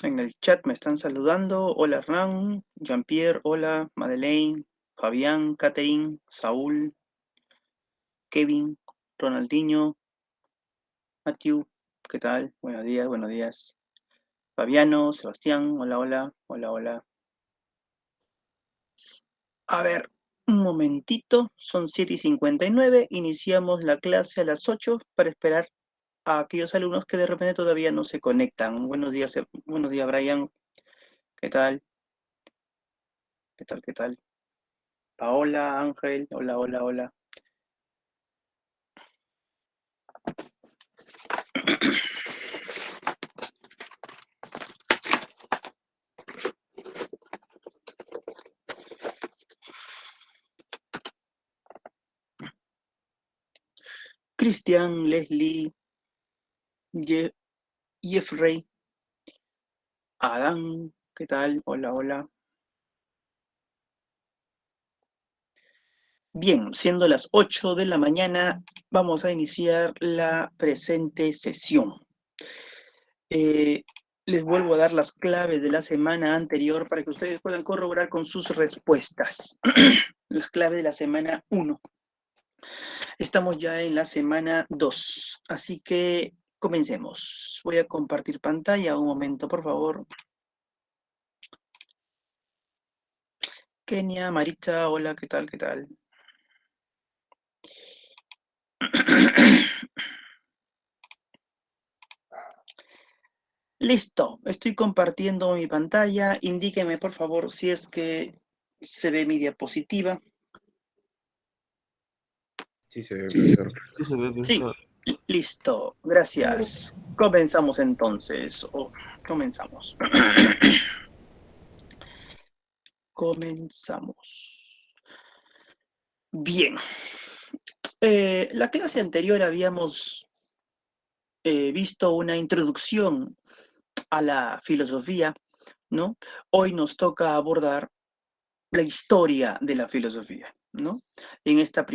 En el chat me están saludando. Hola Hernán, Jean-Pierre, hola, Madeleine, Fabián, Catherine, Saúl, Kevin, Ronaldinho, Matthew, ¿qué tal? Buenos días, buenos días. Fabiano, Sebastián, hola, hola, hola, hola. A ver, un momentito, son 7:59, iniciamos la clase a las 8 para esperar a aquellos alumnos que de repente todavía no se conectan. Buenos días, Brian, ¿qué tal? ¿Qué tal, qué tal? Paola, Ángel, hola, hola, hola. Cristian, Leslie, Jeffrey, Adán, ¿qué tal? Hola, hola. Bien, siendo las 8 de la mañana, vamos a iniciar la presente sesión. Les vuelvo a dar las claves de la semana anterior para que ustedes puedan corroborar con sus respuestas. Las claves de la semana 1. Estamos ya en la semana 2, así que comencemos. Voy a compartir pantalla un momento, por favor. Kenia, Maritza, hola, ¿qué tal? ¿Qué tal? Listo, estoy compartiendo mi pantalla. Indíqueme, por favor, si es que se ve mi diapositiva. Sí se ve, profesor. Sí, listo, gracias. Comenzamos entonces, comenzamos. Comenzamos. Bien. La clase anterior habíamos visto una introducción a la filosofía, ¿no? Hoy nos toca abordar la historia de la filosofía, ¿no? En esta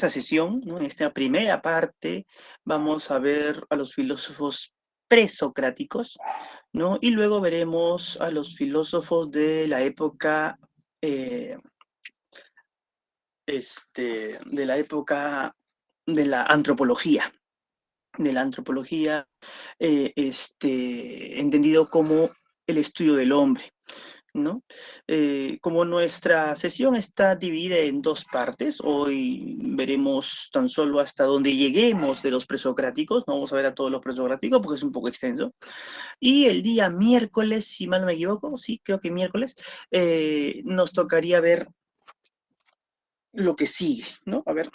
sesión, ¿no? En esta primera parte, vamos a ver a los filósofos presocráticos, ¿no? Y luego veremos a los filósofos de la época, de la época de la antropología, entendido como el estudio del hombre, ¿no? Como nuestra sesión está dividida en dos partes, hoy veremos tan solo hasta donde lleguemos de los presocráticos, no vamos a ver a todos los presocráticos porque es un poco extenso, y el día miércoles, si mal no me equivoco, sí, creo que miércoles, nos tocaría ver lo que sigue, ¿no? A ver,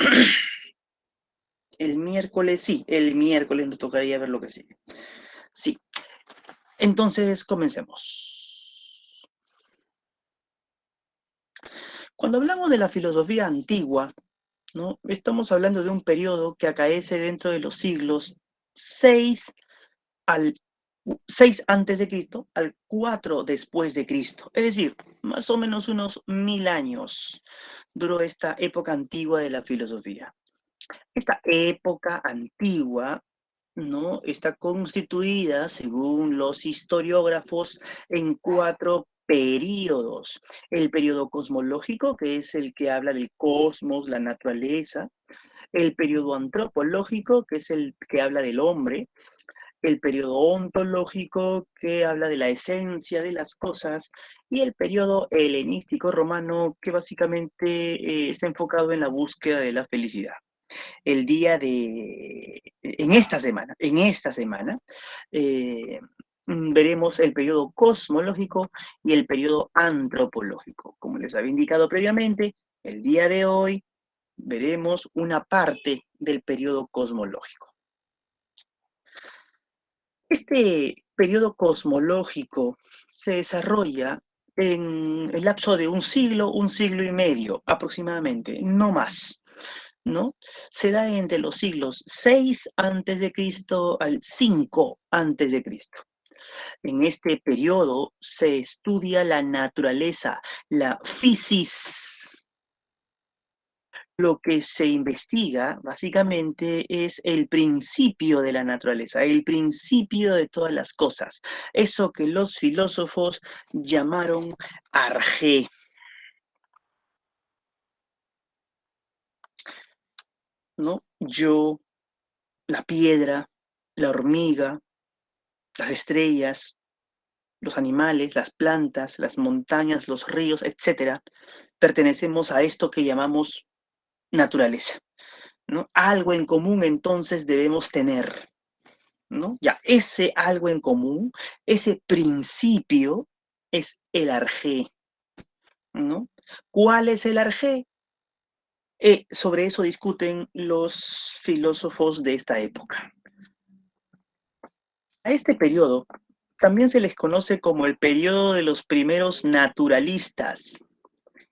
el miércoles nos tocaría ver lo que sigue. Sí, entonces comencemos. Cuando hablamos de la filosofía antigua, ¿no? Estamos hablando de un periodo que acaece dentro de los siglos 6 al 6 antes de Cristo al 4 después de Cristo. Es decir, más o menos unos 1000 años duró esta época antigua de la filosofía. Esta época antigua, ¿no? Está constituida, según los historiógrafos, en 4 períodos. El periodo cosmológico, que es el que habla del cosmos, la naturaleza. El periodo antropológico, que es el que habla del hombre. El periodo ontológico, que habla de la esencia de las cosas. Y el periodo helenístico romano, que básicamente está enfocado en la búsqueda de la felicidad. En esta semana, veremos el periodo cosmológico y el periodo antropológico. Como les había indicado previamente, el día de hoy veremos una parte del periodo cosmológico. Este periodo cosmológico se desarrolla en el lapso de un siglo y medio aproximadamente, no más, ¿no? Se da entre los siglos 6 antes de Cristo al 5 antes de Cristo. En este periodo se estudia la naturaleza, la physis, lo que se investiga básicamente es el principio de la naturaleza, el principio de todas las cosas, eso que los filósofos llamaron arjé. ¿No? Yo, la piedra, la hormiga, las estrellas, los animales, las plantas, las montañas, los ríos, etcétera, pertenecemos a esto que llamamos naturaleza, ¿no? Algo en común entonces debemos tener, ¿no? Ya, ese algo en común, ese principio es el arjé, ¿no? ¿Cuál es el arjé? Sobre eso discuten los filósofos de esta época. A este periodo también se les conoce como el periodo de los primeros naturalistas,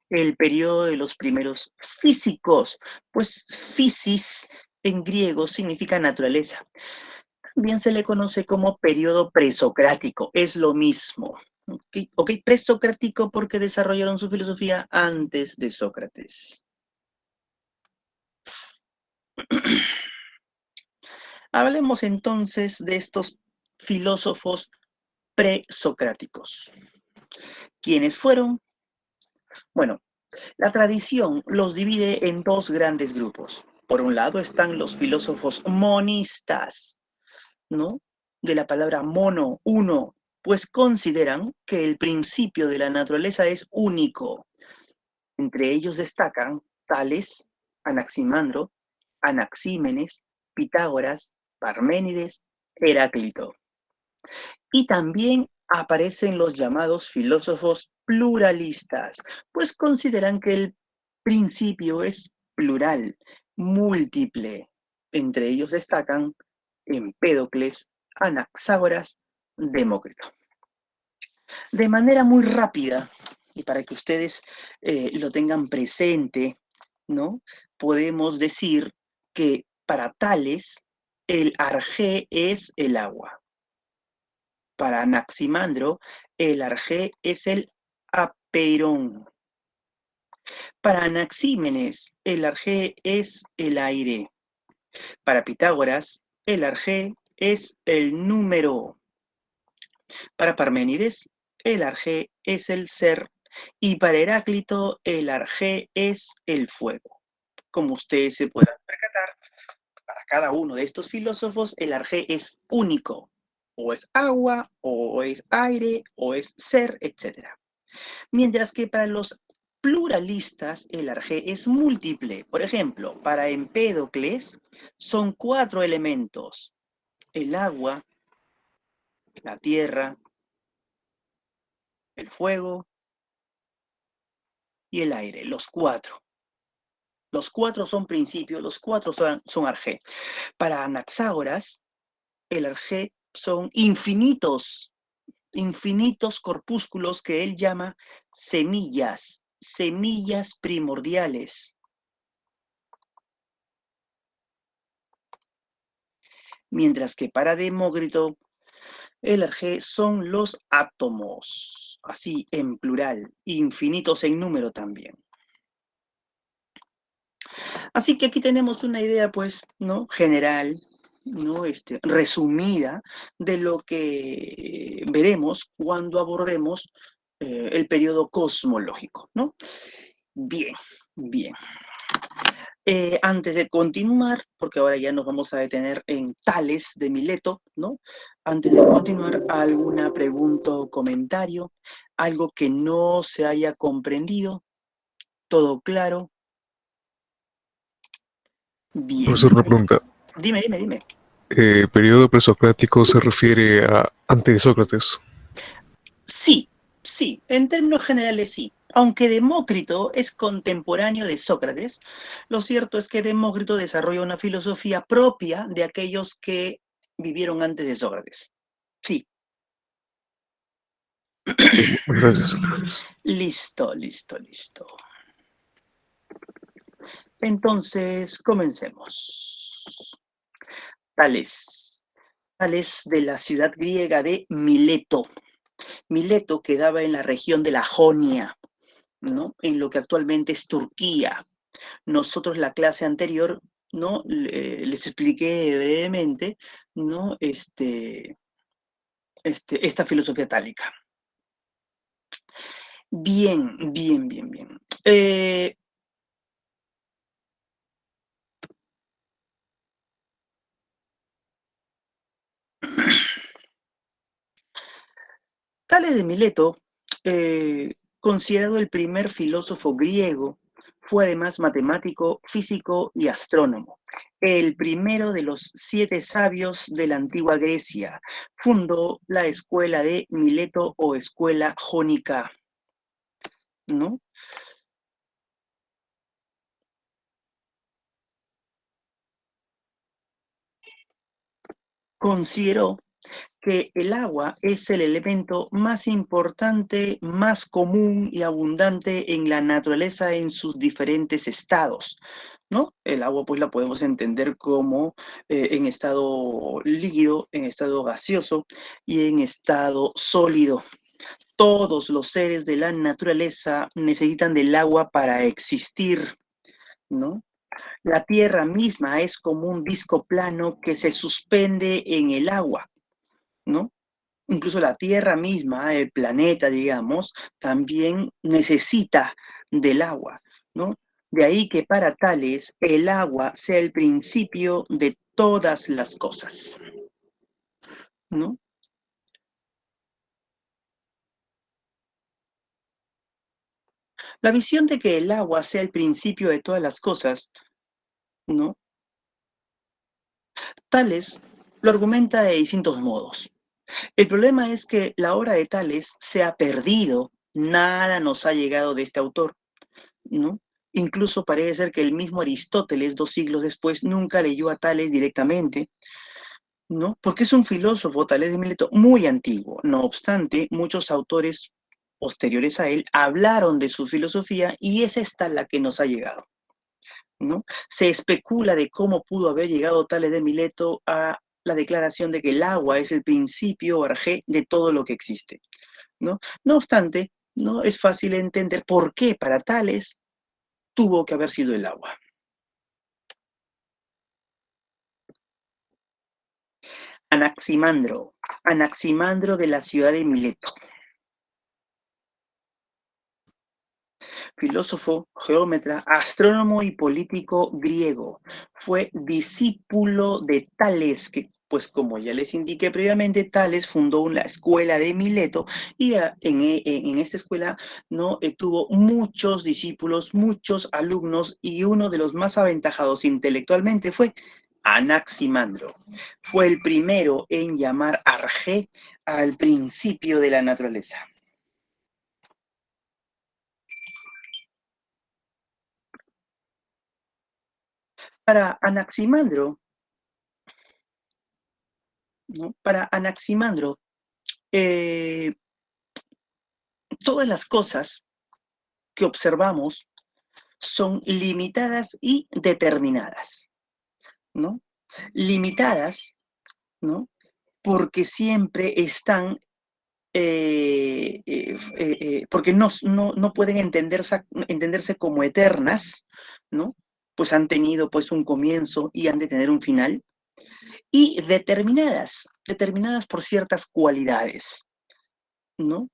el periodo de los primeros físicos, pues physis en griego significa naturaleza. También se le conoce como periodo presocrático, es lo mismo. ¿Ok? Presocrático porque desarrollaron su filosofía antes de Sócrates. Hablemos entonces de estos filósofos presocráticos. ¿Quiénes fueron? Bueno, la tradición los divide en dos grandes grupos. Por un lado están los filósofos monistas, ¿no? De la palabra mono, uno, pues consideran que el principio de la naturaleza es único. Entre ellos destacan Tales, Anaximandro, Anaxímenes, Pitágoras, Parménides, Heráclito. Y también aparecen los llamados filósofos pluralistas, pues consideran que el principio es plural, múltiple. Entre ellos destacan Empédocles, Anaxágoras, Demócrito. De manera muy rápida, y para que ustedes lo tengan presente, ¿no? Podemos decir que para Tales el arjé es el agua. Para Anaximandro, el arjé es el apeirón. Para Anaxímenes, el arjé es el aire. Para Pitágoras, el arjé es el número. Para Parménides, el arjé es el ser. Y para Heráclito, el arjé es el fuego. Como ustedes se puedan percatar, para cada uno de estos filósofos, el arjé es único. O es agua, o es aire, o es ser, etc. Mientras que para los pluralistas, el arjé es múltiple. Por ejemplo, para Empédocles son 4 elementos: el agua, la tierra, el fuego y el aire, los 4. Los 4 son principios, los 4 son arjé. Para Anaxágoras, el arjé son infinitos corpúsculos que él llama semillas, semillas primordiales. Mientras que para Demócrito, el arjé son los átomos, así en plural, infinitos en número también. Así que aquí tenemos una idea, pues, ¿no? General, ¿no? Resumida de lo que veremos cuando abordemos el periodo cosmológico, ¿no? Bien, bien. Antes de continuar, porque ahora ya nos vamos a detener en Tales de Mileto, ¿no? Antes de continuar, ¿alguna pregunta o comentario? ¿Algo que no se haya comprendido? ¿Todo claro? Bien. Profesor, una pregunta. Dime. ¿Periodo presocrático se refiere a antes de Sócrates? Sí, en términos generales sí. Aunque Demócrito es contemporáneo de Sócrates, lo cierto es que Demócrito desarrolla una filosofía propia de aquellos que vivieron antes de Sócrates. Sí. Gracias. Listo. Entonces, comencemos. Tales de la ciudad griega de Mileto. Mileto quedaba en la región de la Jonia, ¿no? En lo que actualmente es Turquía. Nosotros la clase anterior, ¿no? Les expliqué brevemente, ¿no? Esta filosofía tálica. Bien, bien, bien, bien. Tales de Mileto, considerado el primer filósofo griego, fue además matemático, físico y astrónomo. El primero de los 7 sabios de la antigua Grecia. Fundó la escuela de Mileto o escuela jónica, ¿no? Consideró que el agua es el elemento más importante, más común y abundante en la naturaleza en sus diferentes estados, ¿no? El agua pues la podemos entender como en estado líquido, en estado gaseoso y en estado sólido. Todos los seres de la naturaleza necesitan del agua para existir, ¿no? La Tierra misma es como un disco plano que se suspende en el agua, ¿no? Incluso la Tierra misma, el planeta, digamos, también necesita del agua, ¿no? De ahí que para Tales el agua sea el principio de todas las cosas, ¿no? La visión de que el agua sea el principio de todas las cosas, ¿no? Tales lo argumenta de distintos modos. El problema es que la obra de Tales se ha perdido, nada nos ha llegado de este autor, ¿no? Incluso parece ser que el mismo Aristóteles, 2 siglos después, nunca leyó a Tales directamente, ¿no? Porque es un filósofo, Tales de Mileto, muy antiguo. No obstante, muchos autores posteriores a él hablaron de su filosofía y es esta la que nos ha llegado, ¿no? Se especula de cómo pudo haber llegado Tales de Mileto a la declaración de que el agua es el principio arjé de todo lo que existe, ¿no? No obstante, no es fácil entender por qué para Tales tuvo que haber sido el agua. Anaximandro, Anaximandro de la ciudad de Mileto, filósofo, geómetra, astrónomo y político griego. Fue discípulo de Tales, que pues como ya les indiqué previamente, Tales fundó la escuela de Mileto y en esta escuela no tuvo muchos discípulos, muchos alumnos y uno de los más aventajados intelectualmente fue Anaximandro. Fue el primero en llamar arjé al principio de la naturaleza. Para Anaximandro, ¿no? Para Anaximandro, eh, todas las cosas que observamos son limitadas y determinadas, ¿no? Limitadas, ¿no? Porque siempre están, porque no pueden entenderse como eternas, ¿no? Pues han tenido pues un comienzo y han de tener un final, y determinadas por ciertas cualidades, ¿no?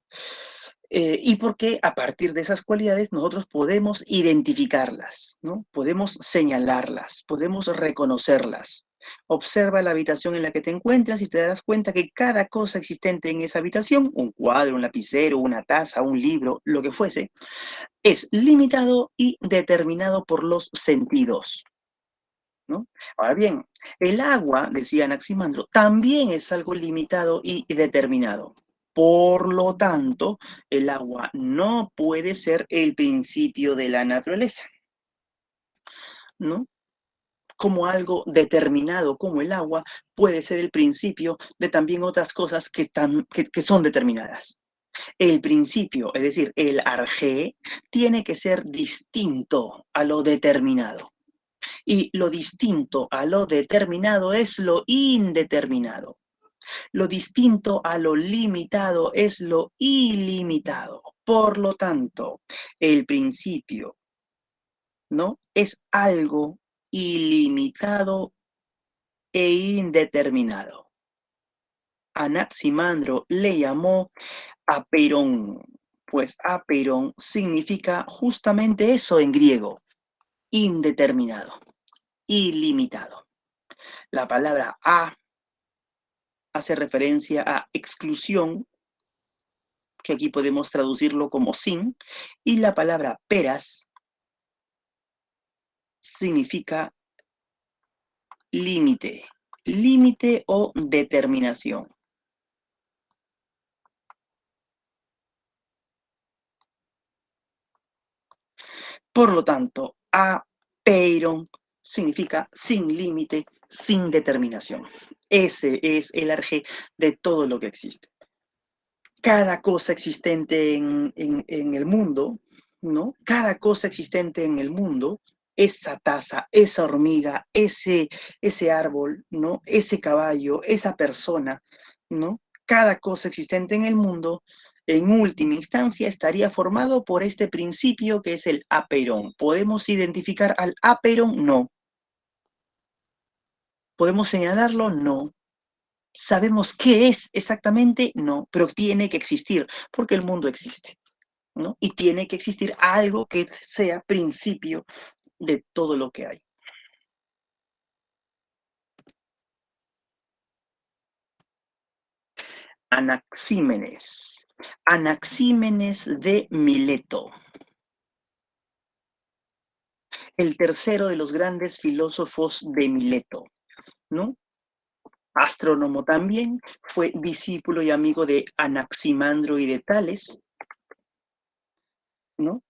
Y porque a partir de esas cualidades nosotros podemos identificarlas, ¿no? Podemos señalarlas, podemos reconocerlas. Observa la habitación en la que te encuentras y te darás cuenta que cada cosa existente en esa habitación, un cuadro, un lapicero, una taza, un libro, lo que fuese, es limitado y determinado por los sentidos, ¿no? Ahora bien, el agua, decía Anaximandro, también es algo limitado y determinado. Por lo tanto, el agua no puede ser el principio de la naturaleza, ¿no? Como algo determinado como el agua puede ser el principio de también otras cosas que son determinadas. El principio, es decir, el arjé, tiene que ser distinto a lo determinado. Y lo distinto a lo determinado es lo indeterminado. Lo distinto a lo limitado es lo ilimitado. Por lo tanto, el principio ¿no? Es algo ilimitado e indeterminado. Anaximandro le llamó apeirón, pues apeirón significa justamente eso en griego, indeterminado, ilimitado. La palabra a hace referencia a exclusión, que aquí podemos traducirlo como sin, y la palabra peras significa límite, límite o determinación. Por lo tanto, apeiron significa sin límite, sin determinación. Ese es el arjé de todo lo que existe. Cada cosa existente en el mundo, ¿no? Cada cosa existente en el mundo, esa taza, esa hormiga, ese árbol, ¿no? Ese caballo, esa persona, ¿no? Cada cosa existente en el mundo, en última instancia, estaría formado por este principio que es el apeirón. ¿Podemos identificar al apeirón? No. ¿Podemos señalarlo? No. ¿Sabemos qué es exactamente? No, pero tiene que existir, porque el mundo existe, ¿no? Y tiene que existir algo que sea principio de todo lo que hay. Anaxímenes. Anaxímenes de Mileto. El tercero de los grandes filósofos de Mileto, ¿no? Astrónomo también, fue discípulo y amigo de Anaximandro y de Tales, ¿no?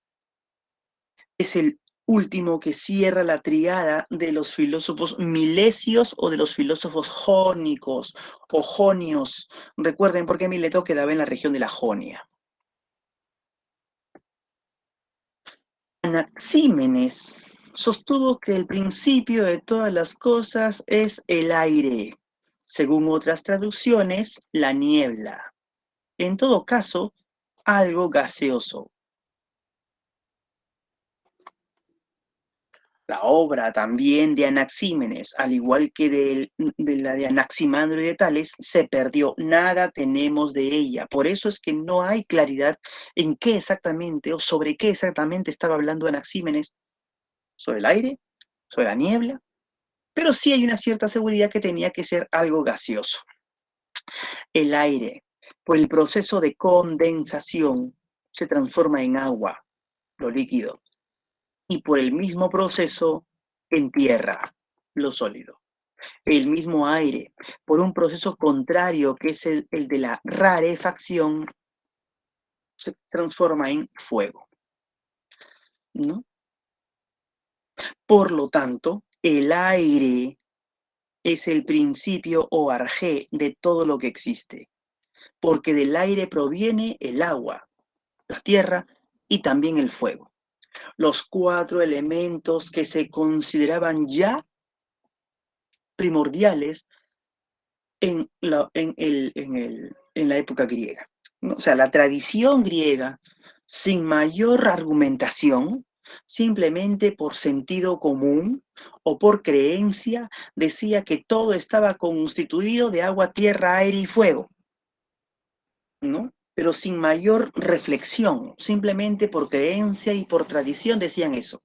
Es el último que cierra la triada de los filósofos milesios o de los filósofos jónicos o jonios. Recuerden por qué Mileto quedaba en la región de la Jonia. Anaxímenes sostuvo que el principio de todas las cosas es el aire. Según otras traducciones, la niebla. En todo caso, algo gaseoso. La obra también de Anaxímenes, al igual que de la de Anaximandro y de Tales, se perdió. Nada tenemos de ella. Por eso es que no hay claridad en qué exactamente o sobre qué exactamente estaba hablando Anaxímenes. ¿Sobre el aire? ¿Sobre la niebla? Pero sí hay una cierta seguridad que tenía que ser algo gaseoso. El aire, por el proceso de condensación, se transforma en agua, lo líquido, y por el mismo proceso en tierra, lo sólido. El mismo aire, por un proceso contrario que es el de la rarefacción, se transforma en fuego, ¿no? Por lo tanto, el aire es el principio o arjé de todo lo que existe, porque del aire proviene el agua, la tierra y también el fuego. Los cuatro elementos que se consideraban ya primordiales en la época griega, ¿no? O sea, la tradición griega, sin mayor argumentación, simplemente por sentido común o por creencia, decía que todo estaba constituido de agua, tierra, aire y fuego, ¿no? Pero sin mayor reflexión, simplemente por creencia y por tradición decían eso.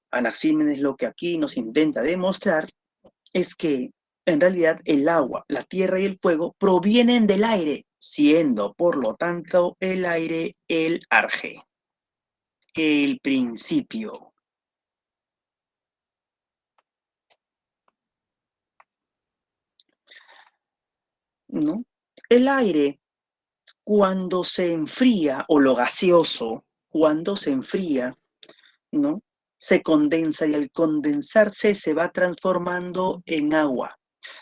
Anaxímenes lo que aquí nos intenta demostrar es que en realidad el agua, la tierra y el fuego provienen del aire, siendo por lo tanto el aire el arjé, el principio. ¿No? El aire, cuando se enfría, o lo gaseoso, cuando se enfría, ¿no? Se condensa y al condensarse se va transformando en agua.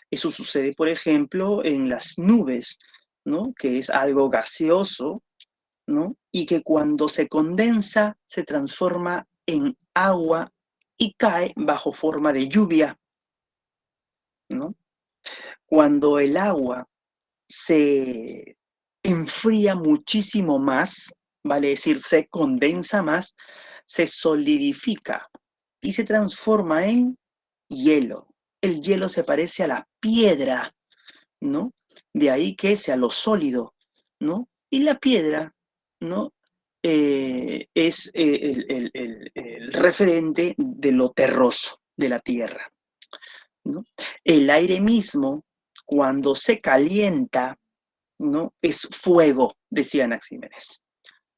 Eso sucede, por ejemplo, en las nubes, ¿no? Que es algo gaseoso, ¿no? Y que cuando se condensa se transforma en agua y cae bajo forma de lluvia, ¿no? Cuando el agua se enfría muchísimo más, vale decir, se condensa más, se solidifica y se transforma en hielo. El hielo se parece a la piedra, ¿no? De ahí que sea lo sólido, ¿no? Y la piedra, ¿no? Es el referente de lo terroso de la tierra, ¿no? El aire mismo, cuando se calienta, ¿no? Es fuego, decía Anaxímenes,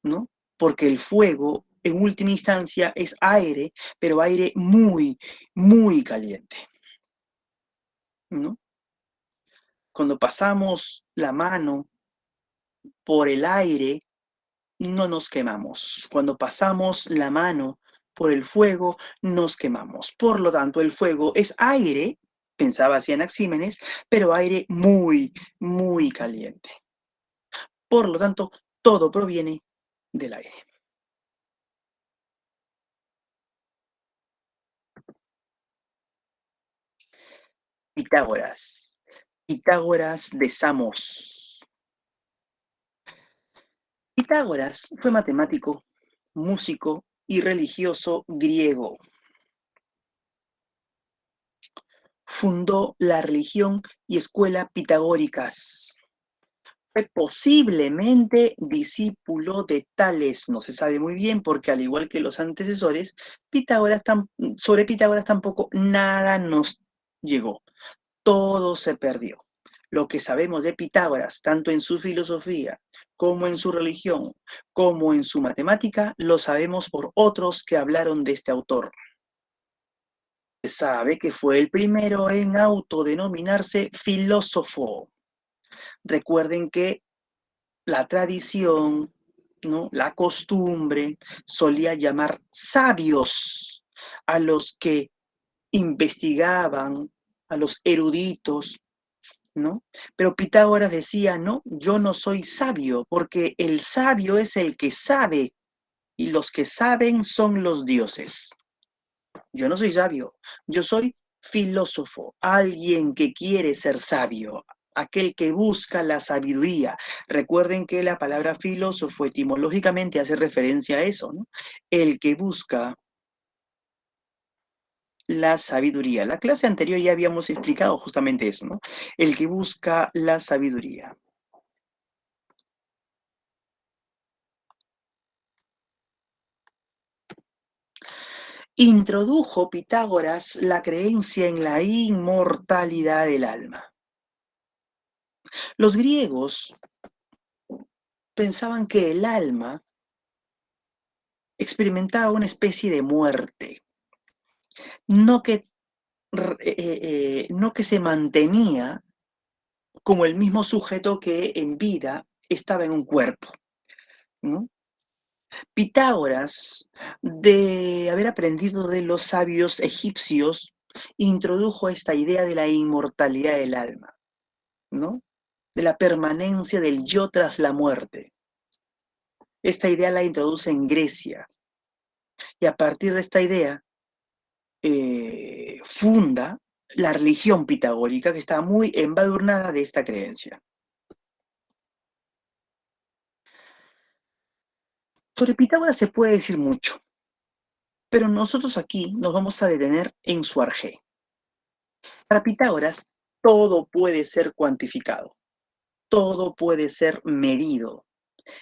¿no? Porque el fuego, en última instancia, es aire, pero aire muy, muy caliente, ¿no? Cuando pasamos la mano por el aire, no nos quemamos. Cuando pasamos la mano por el fuego, nos quemamos. Por lo tanto, el fuego es aire, pensaba así Anaxímenes, pero aire muy, muy caliente. Por lo tanto, todo proviene del aire. Pitágoras. Pitágoras de Samos. Pitágoras fue matemático, músico y religioso griego. Fundó la religión y escuela pitagóricas. Fue posiblemente discípulo de Tales, no se sabe muy bien porque al igual que los antecesores, sobre Pitágoras tampoco nada nos llegó, todo se perdió. Lo que sabemos de Pitágoras, tanto en su filosofía, como en su religión, como en su matemática, lo sabemos por otros que hablaron de este autor. Se sabe que fue el primero en autodenominarse filósofo. Recuerden que la tradición, ¿no? La costumbre solía llamar sabios a los que investigaban, a los eruditos, ¿no? Pero Pitágoras decía, no, yo no soy sabio, porque el sabio es el que sabe, y los que saben son los dioses. Yo no soy sabio, yo soy filósofo, alguien que quiere ser sabio, aquel que busca la sabiduría. Recuerden que la palabra filósofo etimológicamente hace referencia a eso, ¿no? El que busca la sabiduría. La clase anterior ya habíamos explicado justamente eso, ¿no? El que busca la sabiduría. Introdujo Pitágoras la creencia en la inmortalidad del alma. Los griegos pensaban que el alma experimentaba una especie de muerte, no que, no que se mantenía como el mismo sujeto que en vida estaba en un cuerpo, ¿no? Pitágoras, de haber aprendido de los sabios egipcios, introdujo esta idea de la inmortalidad del alma, ¿no? De la permanencia del yo tras la muerte. Esta idea la introduce en Grecia y a partir de esta idea funda la religión pitagórica que está muy embadurnada de esta creencia. Sobre Pitágoras se puede decir mucho, pero nosotros aquí nos vamos a detener en su arjé. Para Pitágoras, todo puede ser cuantificado, todo puede ser medido.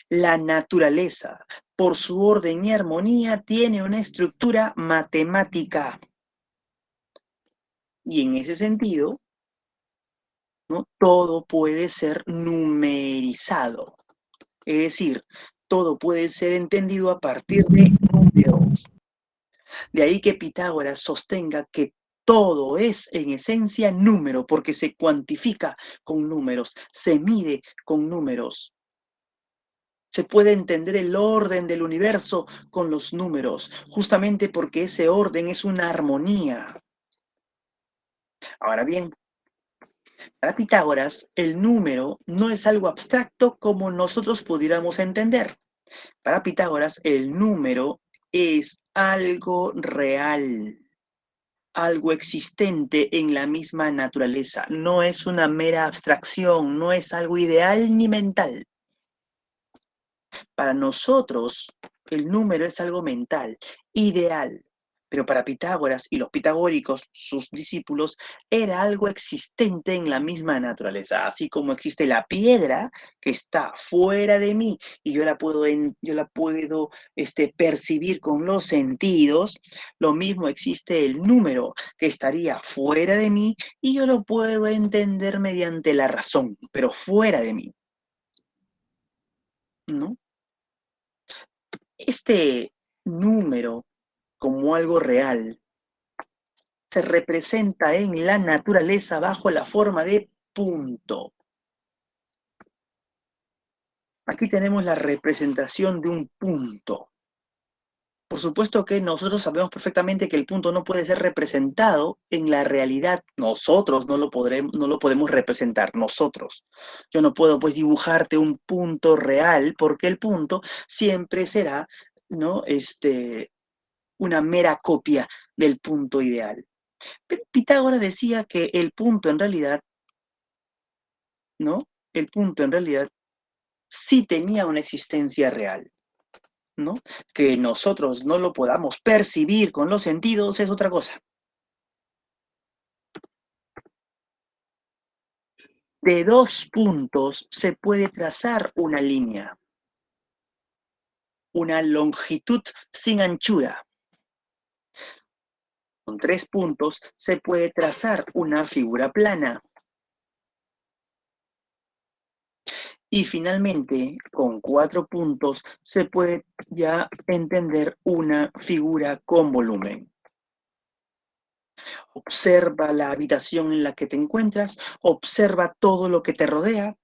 La naturaleza, por su orden y armonía, tiene una estructura matemática. Y en ese sentido, ¿no? Todo puede ser numerizado. Es decir, todo puede ser entendido a partir de números. De ahí que Pitágoras sostenga que todo es en esencia número, porque se cuantifica con números, se mide con números. Se puede entender el orden del universo con los números, justamente porque ese orden es una armonía. Ahora bien, para Pitágoras, el número no es algo abstracto como nosotros pudiéramos entender. Para Pitágoras, el número es algo real, algo existente en la misma naturaleza. No es una mera abstracción, no es algo ideal ni mental. Para nosotros, El número es algo mental, ideal. Pero para Pitágoras y los pitagóricos, sus discípulos, era algo existente en la misma naturaleza. Así como existe la piedra que está fuera de mí y yo la puedo percibir con los sentidos, lo mismo existe el número que estaría fuera de mí y yo lo puedo entender mediante la razón, pero fuera de mí, ¿no? Este número como algo real se representa en la naturaleza bajo la forma de punto. Aquí tenemos la representación de un punto. Por supuesto que nosotros sabemos perfectamente que el punto no puede ser representado en la realidad. Nosotros no lo podemos representar, nosotros. Yo no puedo pues dibujarte un punto real porque el punto siempre será, ¿no? Una mera copia del punto ideal. Pero Pitágoras decía que el punto en realidad, ¿no? El punto en realidad sí tenía una existencia real, ¿no? Que nosotros no lo podamos percibir con los sentidos es otra cosa. De dos puntos se puede trazar una línea, una longitud sin anchura. Con tres puntos se puede trazar una figura plana. Y finalmente, con cuatro puntos se puede ya entender una figura con volumen. Observa la habitación en la que te encuentras, observa todo lo que te rodea,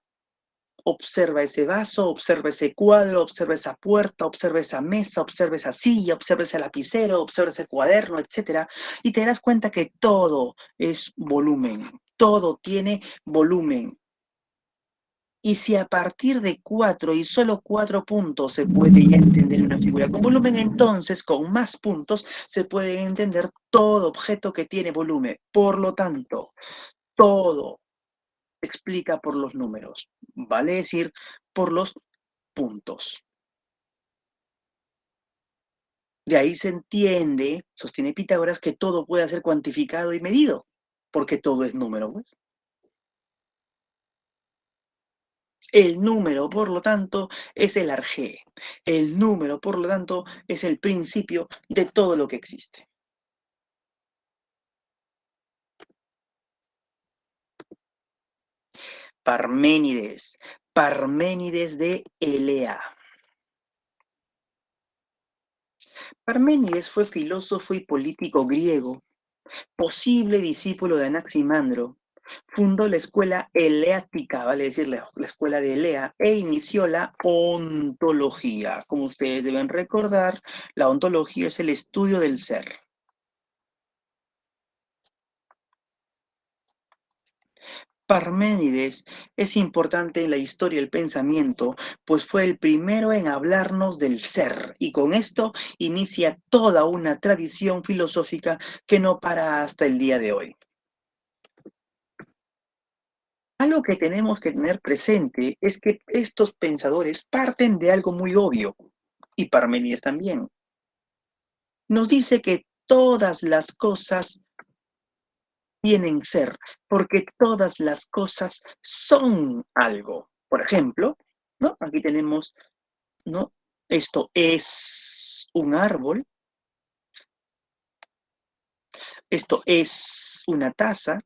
observa ese vaso, observa ese cuadro, observa esa puerta, observa esa mesa, observa esa silla, observa ese lapicero, observa ese cuaderno, etc. Y te darás cuenta que todo es volumen, todo tiene volumen. Y si a partir de cuatro y solo cuatro puntos se puede ya entender una figura con volumen, entonces con más puntos se puede entender todo objeto que tiene volumen. Por lo tanto, todo se explica por los números, vale decir, por los puntos. De ahí se entiende, sostiene Pitágoras, que todo puede ser cuantificado y medido, porque todo es número, pues. El número, por lo tanto, es el arjé. El número, por lo tanto, es el principio de todo lo que existe. Parménides. Parménides de Elea. Parménides fue filósofo y político griego, posible discípulo de Anaximandro. Fundó la escuela eleática, vale decir, la escuela de Elea, e inició la ontología. Como ustedes deben recordar, la ontología es el estudio del ser. Parménides es importante en la historia del pensamiento, pues fue el primero en hablarnos del ser, y con esto inicia toda una tradición filosófica que no para hasta el día de hoy. Algo que tenemos que tener presente es que estos pensadores parten de algo muy obvio, y Parménides también. Nos dice que todas las cosas tienen ser, porque todas las cosas son algo. Por ejemplo, ¿no? Aquí tenemos, ¿no? Esto es un árbol, esto es una taza,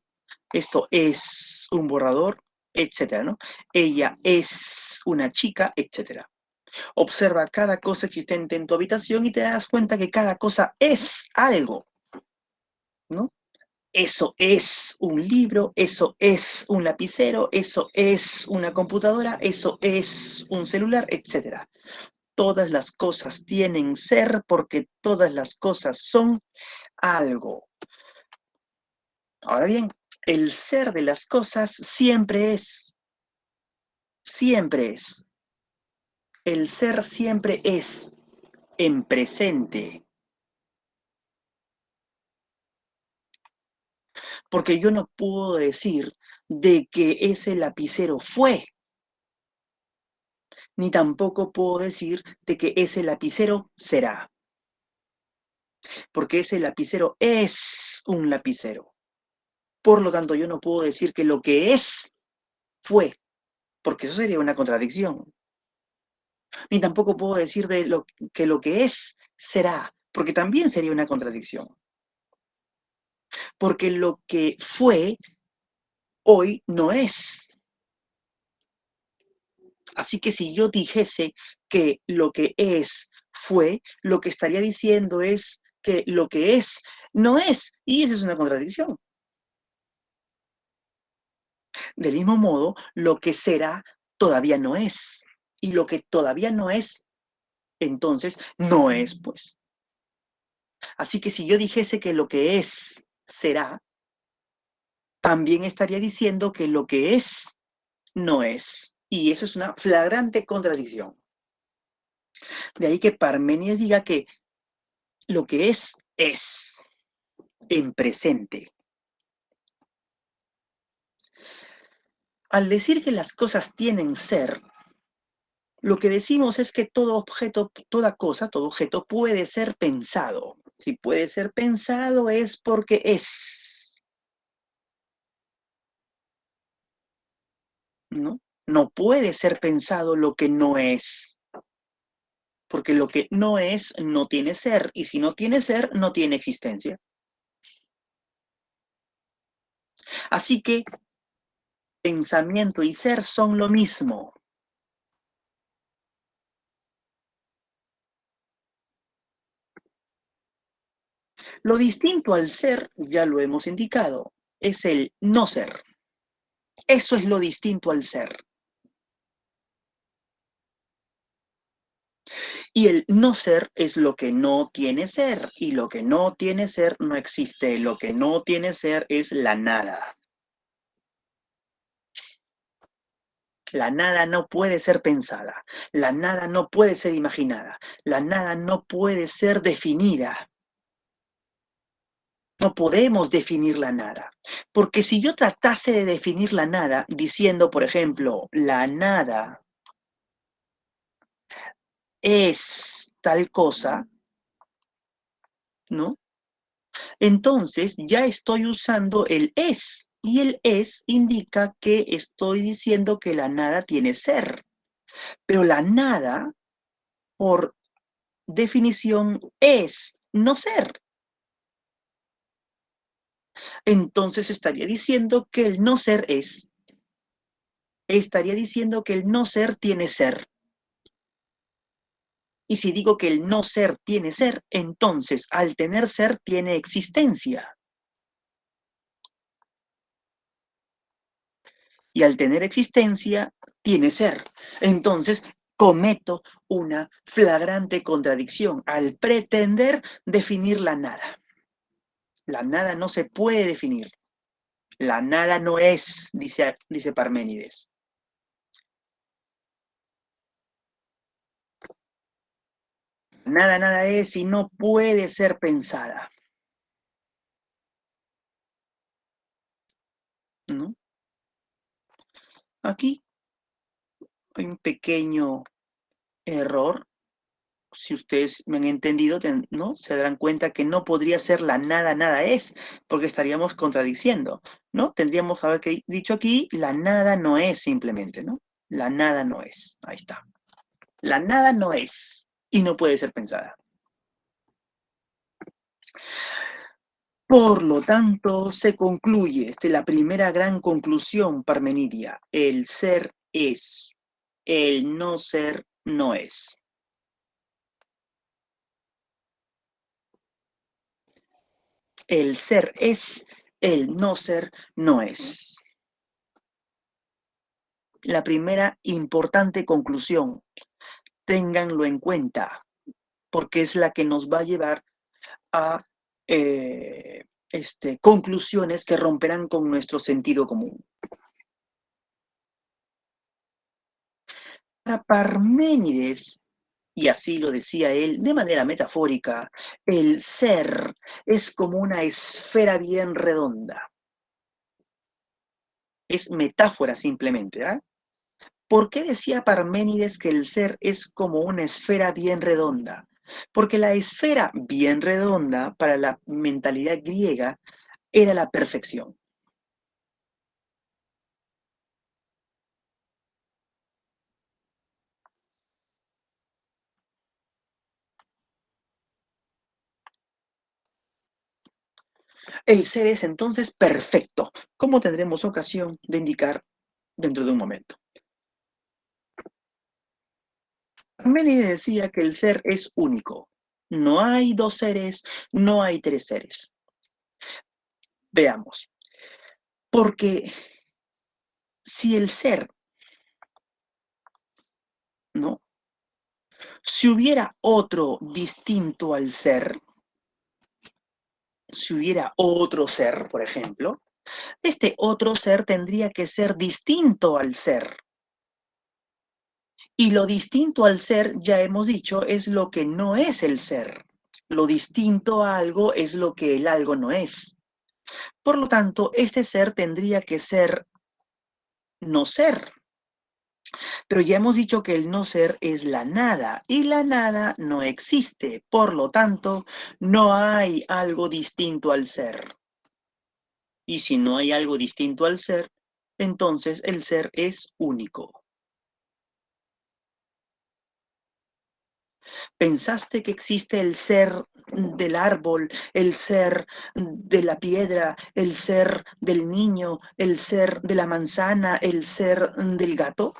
esto es un borrador, etcétera, ¿no? Ella es una chica, etcétera. Observa cada cosa existente en tu habitación y te das cuenta que cada cosa es algo, ¿no? Eso es un libro, eso es un lapicero, eso es una computadora, eso es un celular, etc. Todas las cosas tienen ser porque todas las cosas son algo. Ahora bien, el ser de las cosas siempre es, siempre es. El ser siempre es en presente, porque yo no puedo decir de que ese lapicero fue, ni tampoco puedo decir de que ese lapicero será, porque ese lapicero es un lapicero. Por lo tanto, yo no puedo decir que lo que es fue, porque eso sería una contradicción. Ni tampoco puedo decir de lo que es será, porque también sería una contradicción. Porque lo que fue hoy no es. Así que si yo dijese que lo que es fue, lo que estaría diciendo es que lo que es no es, y esa es una contradicción. Del mismo modo, lo que será todavía no es, y lo que todavía no es, entonces no es, pues. Así que si yo dijese que lo que es será, también estaría diciendo que lo que es no es. Y eso es una flagrante contradicción. De ahí que Parménides diga que lo que es en presente. Al decir que las cosas tienen ser, lo que decimos es que todo objeto, toda cosa, todo objeto puede ser pensado. Si puede ser pensado es porque es, ¿no? No puede ser pensado lo que no es, porque lo que no es no tiene ser, y si no tiene ser, no tiene existencia. Así que pensamiento y ser son lo mismo. Lo distinto al ser, ya lo hemos indicado, es el no ser. Eso es lo distinto al ser. Y el no ser es lo que no tiene ser. Y lo que no tiene ser no existe. Lo que no tiene ser es la nada. La nada no puede ser pensada. La nada no puede ser imaginada. La nada no puede ser definida. No podemos definir la nada. Porque si yo tratase de definir la nada diciendo, por ejemplo, la nada es tal cosa, ¿no? Entonces ya estoy usando el es. Y el es indica que estoy diciendo que la nada tiene ser. Pero la nada, por definición, es no ser. Entonces estaría diciendo que el no ser es. Estaría diciendo que el no ser tiene ser. Y si digo que el no ser tiene ser, entonces al tener ser tiene existencia. Y al tener existencia tiene ser. Entonces cometo una flagrante contradicción al pretender definir la nada. La nada no se puede definir. La nada no es, dice Parménides. Nada es y no puede ser pensada, ¿no? Aquí hay un pequeño error. Si ustedes me han entendido, ¿no? Se darán cuenta que no podría ser la nada es, porque estaríamos contradiciendo, ¿no? Tendríamos que haber dicho aquí, la nada no es simplemente, ¿no? La nada no es. Ahí está. La nada no es y no puede ser pensada. Por lo tanto, se concluye, la primera gran conclusión parmenidia, el ser es, el no ser no es. El ser es, el no ser no es. La primera importante conclusión, ténganlo en cuenta, porque es la que nos va a llevar a conclusiones que romperán con nuestro sentido común. Para Parménides, y así lo decía él de manera metafórica, el ser es como una esfera bien redonda. Es metáfora simplemente, ¿eh? ¿Por qué decía Parménides que el ser es como una esfera bien redonda? Porque la esfera bien redonda para la mentalidad griega era la perfección. El ser es entonces perfecto, como tendremos ocasión de indicar dentro de un momento. Parménides decía que el ser es único. No hay dos seres, no hay tres seres. Veamos. Porque si el ser, ¿no? Si hubiera otro distinto al ser, si hubiera otro ser, por ejemplo, este otro ser tendría que ser distinto al ser. Y lo distinto al ser, ya hemos dicho, es lo que no es el ser. Lo distinto a algo es lo que el algo no es. Por lo tanto, este ser tendría que ser no ser. Pero ya hemos dicho que el no ser es la nada y la nada no existe. Por lo tanto, no hay algo distinto al ser. Y si no hay algo distinto al ser, entonces el ser es único. ¿Pensaste que existe el ser del árbol, el ser de la piedra, el ser del niño, el ser de la manzana, el ser del gato?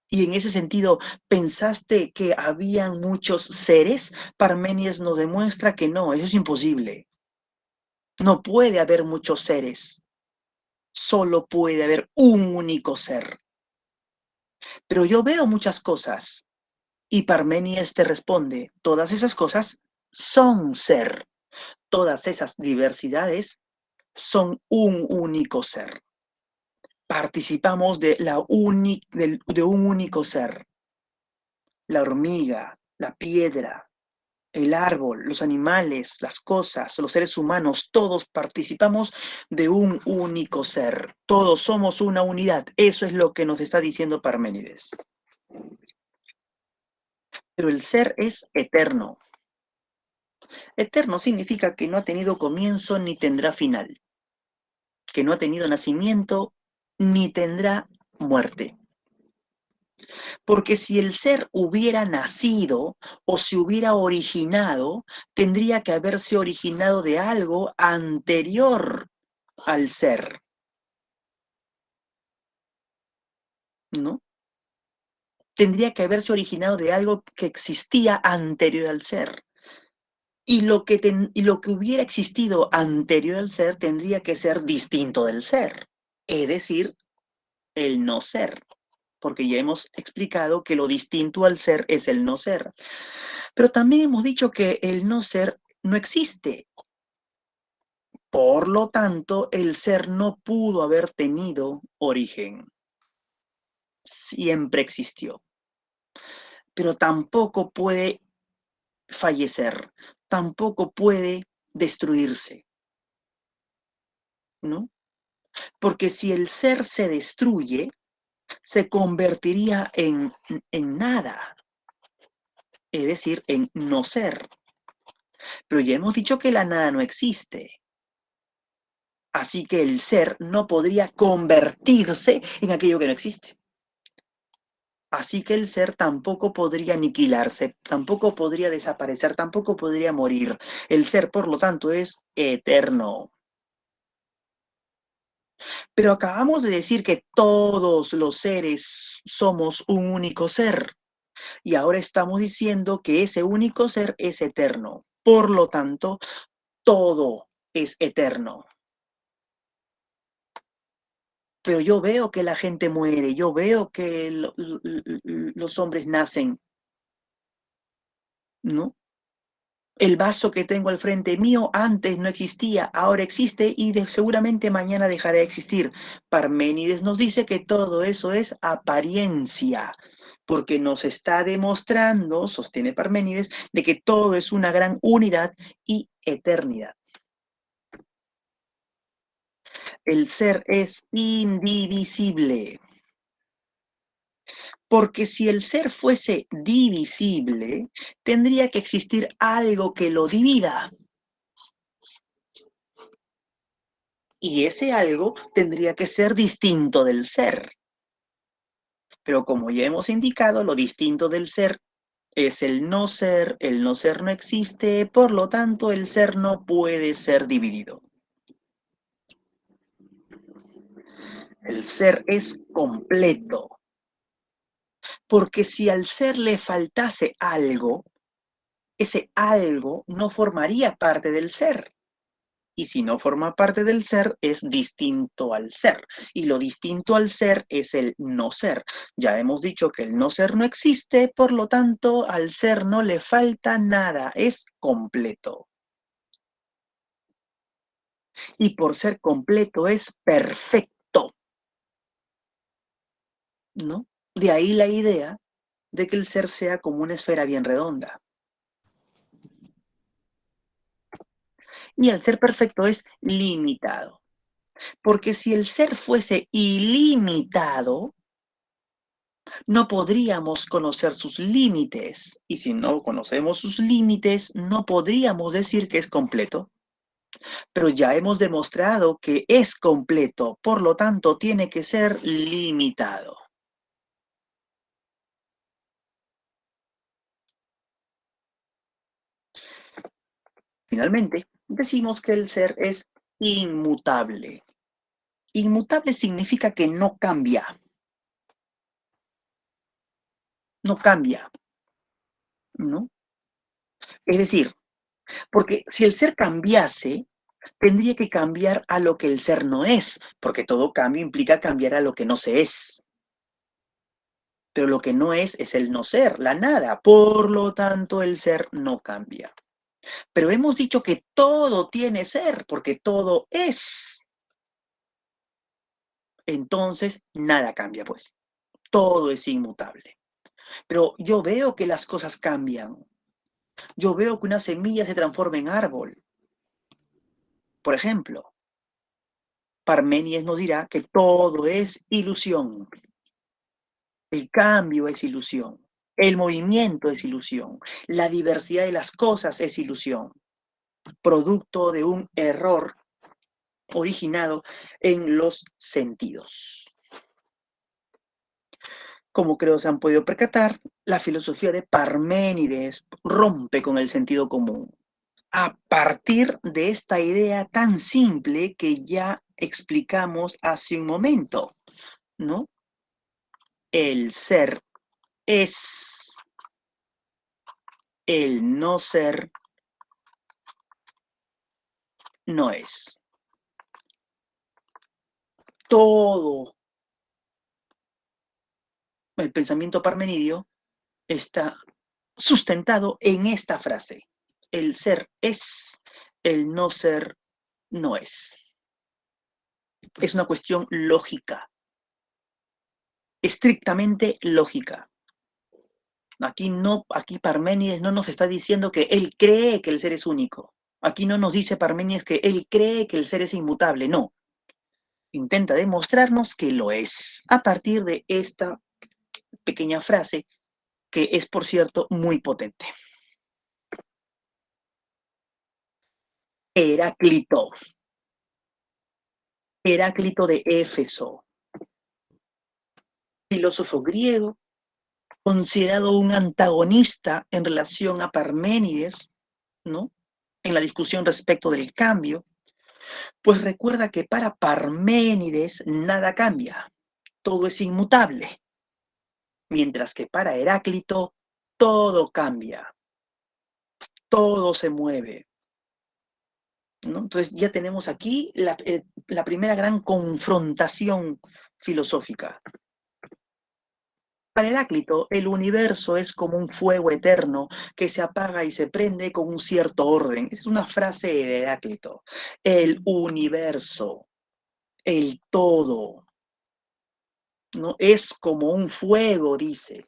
Y en ese sentido, ¿pensaste que habían muchos seres? Parménides nos demuestra que no, eso es imposible. No puede haber muchos seres, solo puede haber un único ser. Pero yo veo muchas cosas y Parménides te responde, todas esas cosas son ser, todas esas diversidades son un único ser. Participamos de un único ser, la hormiga, la piedra, el árbol, los animales, las cosas, los seres humanos, todos participamos de un único ser. Todos somos una unidad. Eso es lo que nos está diciendo Parménides. Pero el ser es eterno. Eterno significa que no ha tenido comienzo ni tendrá final, que no ha tenido nacimiento ni tendrá muerte. Porque si el ser hubiera nacido o se hubiera originado, tendría que haberse originado de algo anterior al ser, ¿no? Tendría que haberse originado de algo que existía anterior al ser. Y lo que hubiera existido anterior al ser tendría que ser distinto del ser, es decir, el no ser, porque ya hemos explicado que lo distinto al ser es el no ser. Pero también hemos dicho que el no ser no existe. Por lo tanto, el ser no pudo haber tenido origen. Siempre existió. Pero tampoco puede fallecer, tampoco puede destruirse, ¿no? Porque si el ser se destruye, se convertiría en nada, es decir, en no ser. Pero ya hemos dicho que la nada no existe. Así que el ser no podría convertirse en aquello que no existe. Así que el ser tampoco podría aniquilarse, tampoco podría desaparecer, tampoco podría morir. El ser, por lo tanto, es eterno. Pero acabamos de decir que todos los seres somos un único ser. Y ahora estamos diciendo que ese único ser es eterno. Por lo tanto, todo es eterno. Pero yo veo que la gente muere, yo veo que los hombres nacen, ¿no? El vaso que tengo al frente mío antes no existía, ahora existe y seguramente mañana dejará de existir. Parménides nos dice que todo eso es apariencia, porque nos está demostrando, sostiene Parménides, de que todo es una gran unidad y eternidad. El ser es indivisible. Porque si el ser fuese divisible, tendría que existir algo que lo divida. Y ese algo tendría que ser distinto del ser. Pero como ya hemos indicado, lo distinto del ser es el no ser no existe, por lo tanto el ser no puede ser dividido. El ser es completo, porque si al ser le faltase algo, ese algo no formaría parte del ser. Y si no forma parte del ser, es distinto al ser. Y lo distinto al ser es el no ser. Ya hemos dicho que el no ser no existe, por lo tanto, al ser no le falta nada, es completo. Y por ser completo es perfecto, ¿no? De ahí la idea de que el ser sea como una esfera bien redonda. Y el ser perfecto es limitado. Porque si el ser fuese ilimitado, no podríamos conocer sus límites. Y si no conocemos sus límites, no podríamos decir que es completo. Pero ya hemos demostrado que es completo, por lo tanto tiene que ser limitado. Finalmente, decimos que el ser es inmutable. Inmutable significa que no cambia. No cambia, ¿no? Es decir, porque si el ser cambiase, tendría que cambiar a lo que el ser no es, porque todo cambio implica cambiar a lo que no se es. Pero lo que no es el no ser, la nada. Por lo tanto, el ser no cambia. Pero hemos dicho que todo tiene ser, porque todo es. Entonces, nada cambia, pues. Todo es inmutable. Pero yo veo que las cosas cambian. Yo veo que una semilla se transforma en árbol. Por ejemplo, Parménides nos dirá que todo es ilusión. El cambio es ilusión. El movimiento es ilusión. La diversidad de las cosas es ilusión. Producto de un error originado en los sentidos. Como creo se han podido percatar, la filosofía de Parménides rompe con el sentido común a partir de esta idea tan simple que ya explicamos hace un momento, ¿no? El ser es, el no ser no es. Todo el pensamiento parmenidio está sustentado en esta frase. El ser es, el no ser no es. Es una cuestión lógica, estrictamente lógica. Aquí Parménides no nos está diciendo que él cree que el ser es único. Aquí no nos dice Parménides que él cree que el ser es inmutable, no. Intenta demostrarnos que lo es a partir de esta pequeña frase que es, por cierto, muy potente. Heráclito. Heráclito de Éfeso, filósofo griego, considerado un antagonista en relación a Parménides, ¿no? En la discusión respecto del cambio, pues recuerda que para Parménides nada cambia, todo es inmutable, mientras que para Heráclito todo cambia, todo se mueve, ¿no? Entonces ya tenemos aquí la primera gran confrontación filosófica. Para Heráclito, el universo es como un fuego eterno que se apaga y se prende con un cierto orden. Es una frase de Heráclito. El universo, el todo, ¿no? Es como un fuego, dice.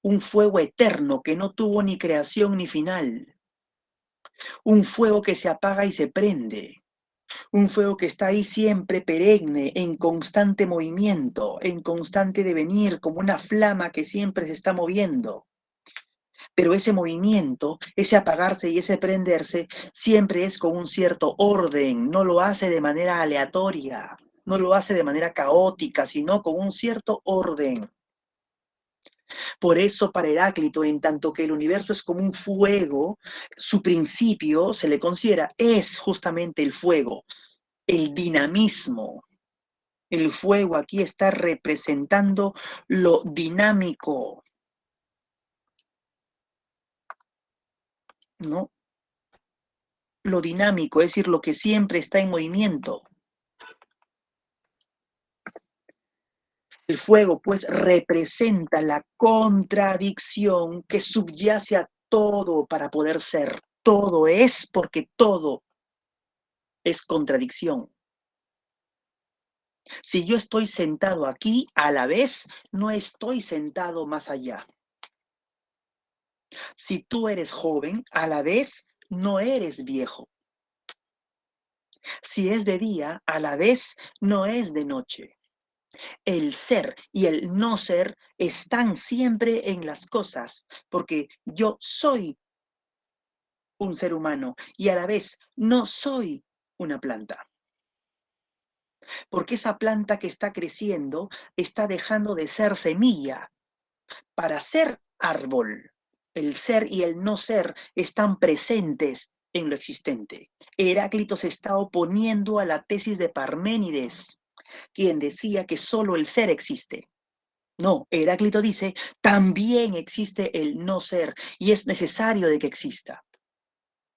Un fuego eterno que no tuvo ni creación ni final. Un fuego que se apaga y se prende. Un fuego que está ahí siempre perenne, en constante movimiento, en constante devenir, como una flama que siempre se está moviendo. Pero ese movimiento, ese apagarse y ese prenderse, siempre es con un cierto orden, no lo hace de manera aleatoria, no lo hace de manera caótica, sino con un cierto orden. Por eso para Heráclito, en tanto que el universo es como un fuego, su principio se le considera, es justamente el fuego, el dinamismo. El fuego aquí está representando lo dinámico, ¿no? Lo dinámico, es decir, lo que siempre está en movimiento. El fuego, pues, representa la contradicción que subyace a todo para poder ser. Todo es porque todo es contradicción. Si yo estoy sentado aquí, a la vez no estoy sentado más allá. Si tú eres joven, a la vez no eres viejo. Si es de día, a la vez no es de noche. El ser y el no ser están siempre en las cosas, porque yo soy un ser humano y a la vez no soy una planta. Porque esa planta que está creciendo está dejando de ser semilla para ser árbol. El ser y el no ser están presentes en lo existente. Heráclito se está oponiendo a la tesis de Parménides, quien decía que solo el ser existe. No, Heráclito dice, también existe el no ser y es necesario de que exista,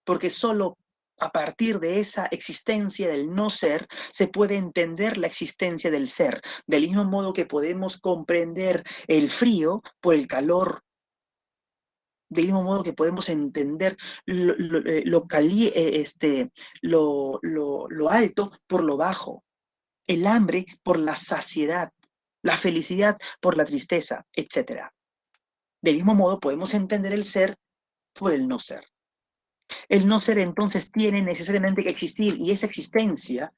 porque solo a partir de esa existencia del no ser se puede entender la existencia del ser, del mismo modo que podemos comprender el frío por el calor, del mismo modo que podemos entender lo alto por lo bajo, el hambre por la saciedad, la felicidad por la tristeza, etc. Del mismo modo podemos entender el ser por el no ser. El no ser entonces tiene necesariamente que existir y esa existencia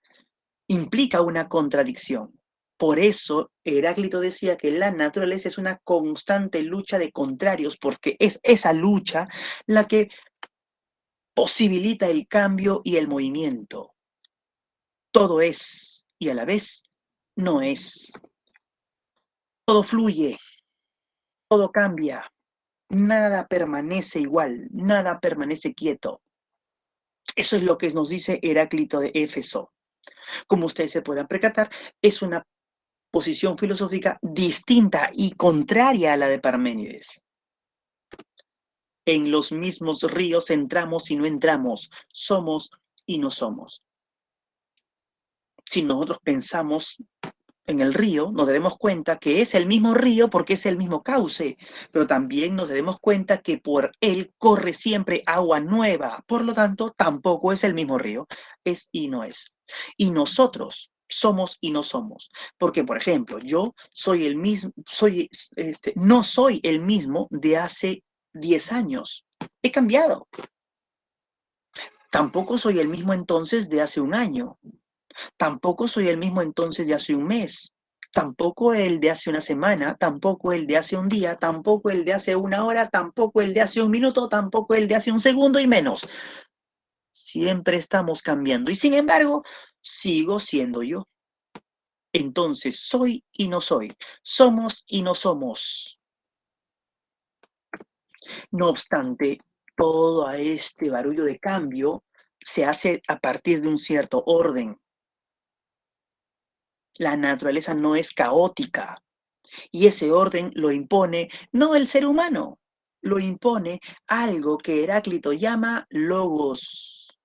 implica una contradicción. Por eso Heráclito decía que la naturaleza es una constante lucha de contrarios, porque es esa lucha la que posibilita el cambio y el movimiento. Todo es y a la vez no es. Todo fluye, todo cambia, nada permanece igual, nada permanece quieto. Eso es lo que nos dice Heráclito de Éfeso. Como ustedes se podrán percatar, es una posición filosófica distinta y contraria a la de Parménides. En los mismos ríos entramos y no entramos, somos y no somos. Si nosotros pensamos en el río, nos daremos cuenta que es el mismo río porque es el mismo cauce, pero también nos daremos cuenta que por él corre siempre agua nueva, por lo tanto, tampoco es el mismo río, es y no es. Y nosotros somos y no somos, porque, por ejemplo, yo soy el mismo, no soy el mismo de hace 10 años, he cambiado. Tampoco soy el mismo entonces de hace un año. Tampoco soy el mismo entonces de hace un mes, tampoco el de hace una semana, tampoco el de hace un día, tampoco el de hace una hora, tampoco el de hace un minuto, tampoco el de hace un segundo y menos. Siempre estamos cambiando y sin embargo, sigo siendo yo. Entonces, soy y no soy, somos y no somos. No obstante, todo a este barullo de cambio se hace a partir de un cierto orden. La naturaleza no es caótica. Y ese orden lo impone no el ser humano, lo impone algo que Heráclito llama logos,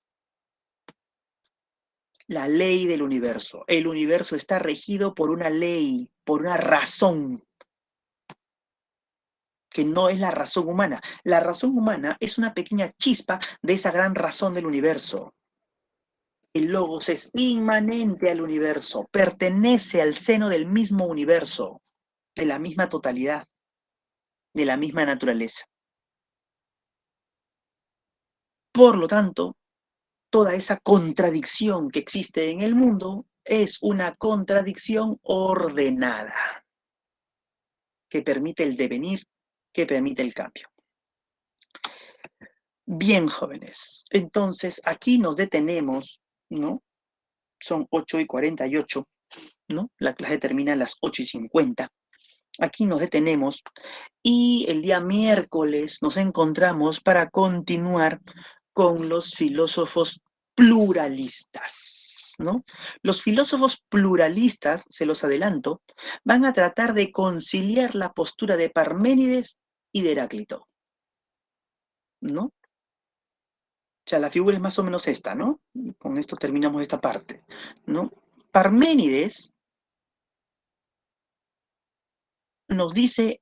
la ley del universo. El universo está regido por una ley, por una razón, que no es la razón humana. La razón humana es una pequeña chispa de esa gran razón del universo. El logos es inmanente al universo, pertenece al seno del mismo universo, de la misma totalidad, de la misma naturaleza. Por lo tanto, toda esa contradicción que existe en el mundo es una contradicción ordenada, que permite el devenir, que permite el cambio. Bien, jóvenes, entonces aquí nos detenemos, ¿no? Son 8:48, ¿no? La clase termina a las 8:50. Aquí nos detenemos y el día miércoles nos encontramos para continuar con los filósofos pluralistas, ¿no? Los filósofos pluralistas, se los adelanto, van a tratar de conciliar la postura de Parménides y de Heráclito, ¿no? O sea, la figura es más o menos esta, ¿no? Con esto terminamos esta parte, ¿no? Parménides nos dice,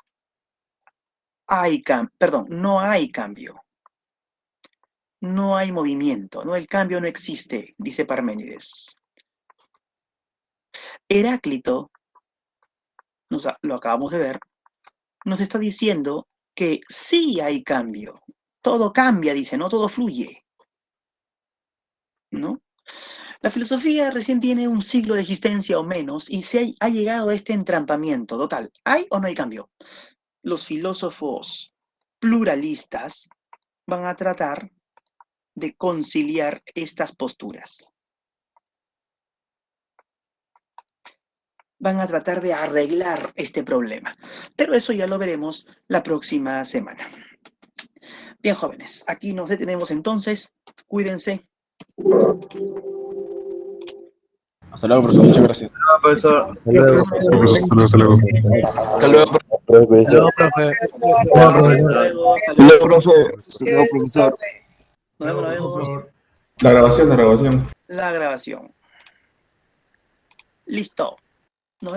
no hay cambio. No hay movimiento, ¿no? El cambio no existe, dice Parménides. Heráclito, lo acabamos de ver, nos está diciendo que sí hay cambio. Todo cambia, dice, ¿no? Todo fluye, ¿no? La filosofía recién tiene un siglo de existencia o menos y ha llegado a este entrampamiento total. ¿Hay o no hay cambio? Los filósofos pluralistas van a tratar de conciliar estas posturas. Van a tratar de arreglar este problema. Pero eso ya lo veremos la próxima semana. Bien, jóvenes, aquí nos detenemos entonces. Cuídense. Hasta luego, profesor. Muchas gracias. Profesor. Hasta luego. Hasta luego. Hasta luego. Hasta luego, Hasta luego, profe. Hasta luego, profe. Hasta luego, profesor. Nos vemos. La grabación. La grabación. Listo.